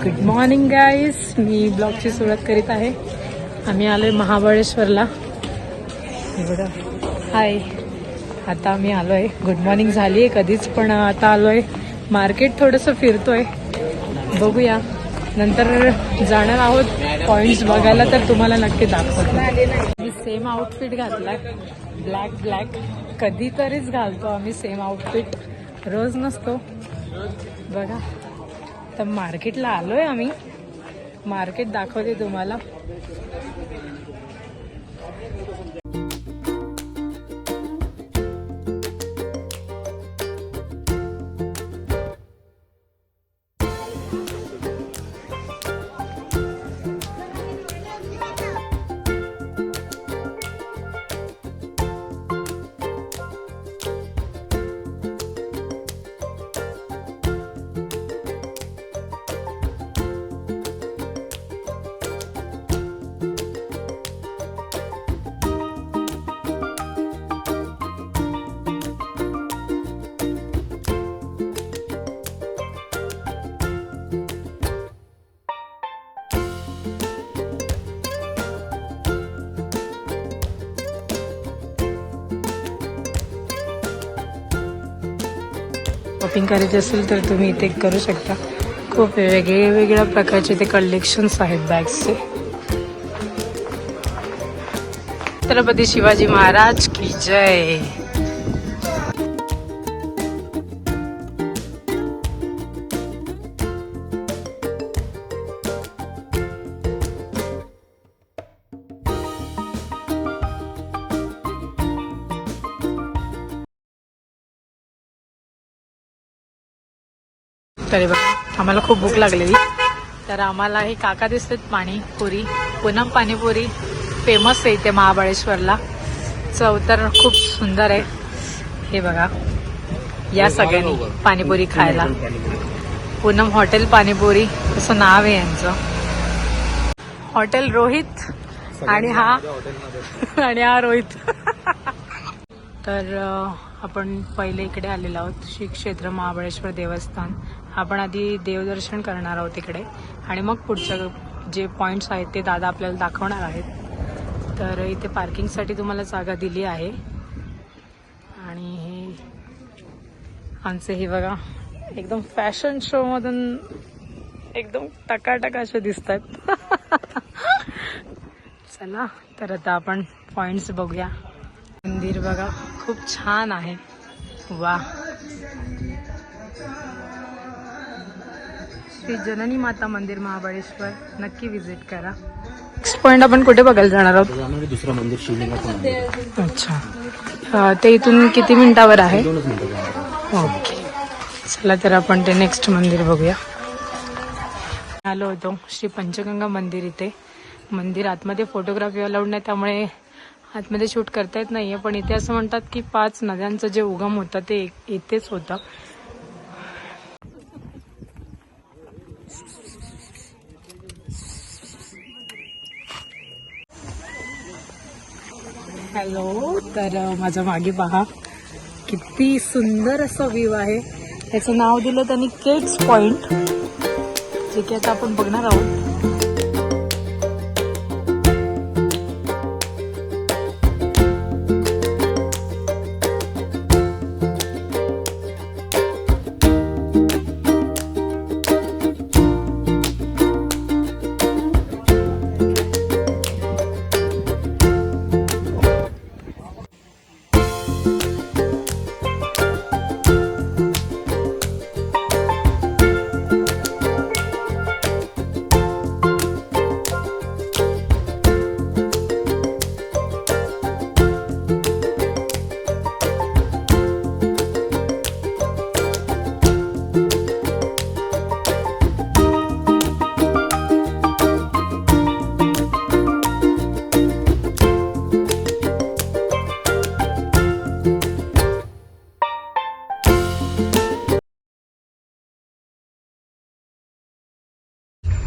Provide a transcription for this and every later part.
Good morning guys, मी ब्लॉगची सुरुवात करीत आहे. आम्ही आलोय महाबळेश्वरला. हे बघा, हाय. आता आम्ही आलोय. गुड मॉर्निंग झाली आहे कधीच, पण आता आलोय. मार्केट थोडंसं फिरतोय, बघूया. नंतर जाणार आहोत पॉइंट्स बघायला, तर तुम्हाला नक्की दाखवतो. मी सेम आउटफिट घातलाय, ब्लॅक. कधीतरीच घालतो आम्ही सेम आउटफिट, रोज नसतो. बघा, तर मार्केटला आलोय आम्ही. मार्केट दाखवते तुम्हाला. शॉपिंग करायची असेल तर तुम्ही इथे करू शकता. खूप वेगवेगळ्या प्रकारचे ते कलेक्शन्स आहेत बॅग्सचे. छत्रपती शिवाजी महाराज की जय. तरी बघा, आम्हाला खूप भूक लागलेली, तर आम्हाला हे काका दिसतात पाणीपुरी. पूनम पाणीपुरी फेमस आहे इथे महाबळेश्वरला. चव तर खूप सुंदर आहे. हे बघा, या सगळ्यांनी पाणीपुरी खायला. पूनम हॉटेल पाणीपुरी असं नाव आहे यांचं. हॉटेल रोहित आणि हा रोहित. तर आपण पहिले इकडे आलेलो आहोत, श्री क्षेत्र महाबळेश्वर देवस्थान. आपण आधी देवदर्शन करणार आहोत इकडे, आणि मग पुढच्या जे पॉइंट्स आहेत ते दादा आपल्याला दाखवणार आहेत. तर इथे पार्किंगसाठी तुम्हाला जागा दिली आहे. आणि हे आमचे हे बघा, एकदम फॅशन शो मधून एकदम टकाटक असे दिसतात. चला, तर आता आपण पॉइंट्स बघूया. मंदिर बघा, खूप छान आहे. वा, श्री जननी माता मंदिर महाबळेश्वर, नक्की विजिट करा. नेक्स्ट पॉइंट आपण कुठे बघायला जाणार आहोत? दुसरं मंदिर, शिवलिंगाचं मंदिर. अच्छा, ते इथून किती मिनिटावर आहे? ओके, चला तर आपण ते नेक्स्ट मंदिर बघूया. आलो होतो श्री पंचगंगा मंदिर. इथे मंदिर आतमध्ये फोटोग्राफी अलाउड नाही, त्यामुळे आतमध्ये शूट करता येत नाहीये. पण इथे असं म्हणतात की 5 नद्यांचं जे उगम होतं ते इथेच होतं. हॅलो, तर माझ्या मागे पहा, किती सुंदर असं व्ह्यू आहे. याचं नाव दिलं त्यांनी केट्स पॉइंट, जे की आता आपण बघणार आहोत.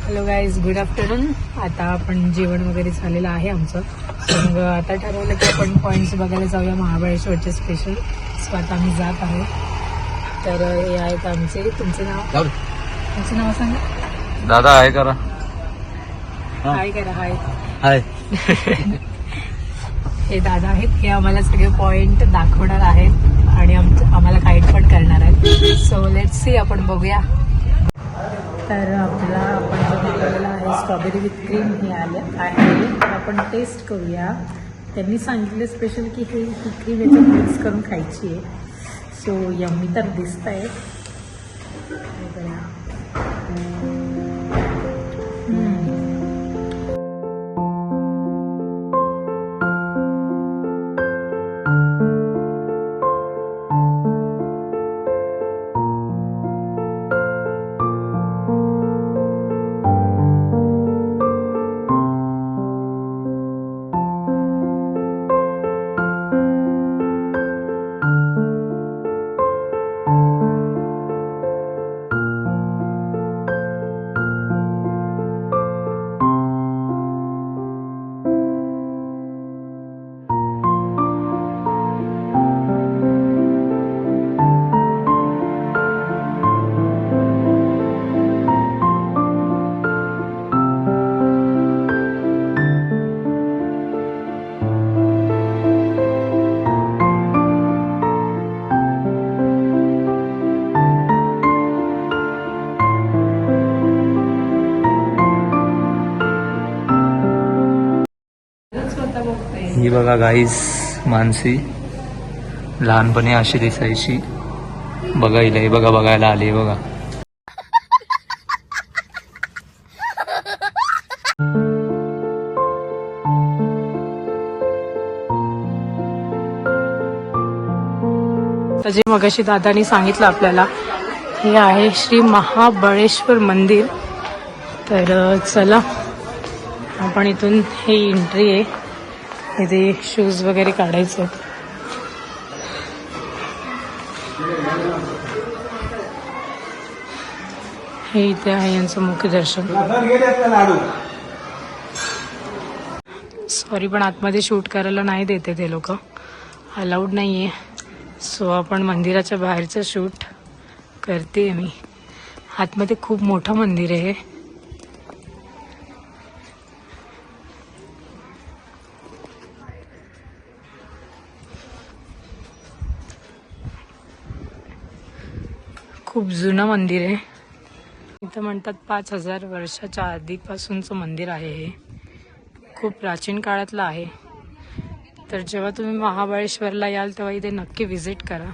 Hello guys, good afternoon. आता आपण जेवण वगैरे झालेलं आहे आमचं. मग आता ठरवलं की आपण पॉईंट्स बघायला जाऊया महाबळेश्वरचे स्पेशल. सो आता आम्ही जात आहोत. तर हे आहेत आमचे. तुमचं नाव सांगा. दादा आहे करा. हाय करा हाय. हाय. हे दादा आहेत, हे आम्हाला सगळे पॉइंट दाखवणार आहेत आणि आम्हाला गाईड पण करणार आहेत. सो लेट्स सी, आपण बघूया. तर आपण जो मागवलेला आहे स्ट्रॉबेरी विथ क्रीम हे आहे, तर आपण टेस्ट करूया. त्यांनी सांगितले स्पेशल की ही क्रीम याच्यात मिक्स करून खायची आहे. सो यम्मी तर दिसत आहे. ही बघा गाईस मानसी लहानपणी अशी दिसायची. बघायला हे बघा, बघायला आली बघा. तर जे मगाशी दादानी सांगितलं आपल्याला, हे आहे श्री महाबळेश्वर मंदिर. तर चला, आपण इथून हे एंट्री आहे. इथे शूज वगैरे काढायचे आहेत. हे इथे आहे यांचं मुख्य दर्शन. सॉरी, पण आतमध्ये शूट करायला नाही देते ते लोक, अलाउड नाही आहे. सो आपण मंदिराच्या बाहेरचं शूट करते मी. आतमध्ये खूप मोठं मंदिर आहे. खूप जुनं मंदिर आहे. इथं म्हणतात 5000 वर्षाच्या आधीपासूनचं मंदिर आहे हे. खूप प्राचीन काळातलं आहे. तर जेव्हा तुम्ही महाबळेश्वरला याल तेव्हा इथे नक्की व्हिजिट करा.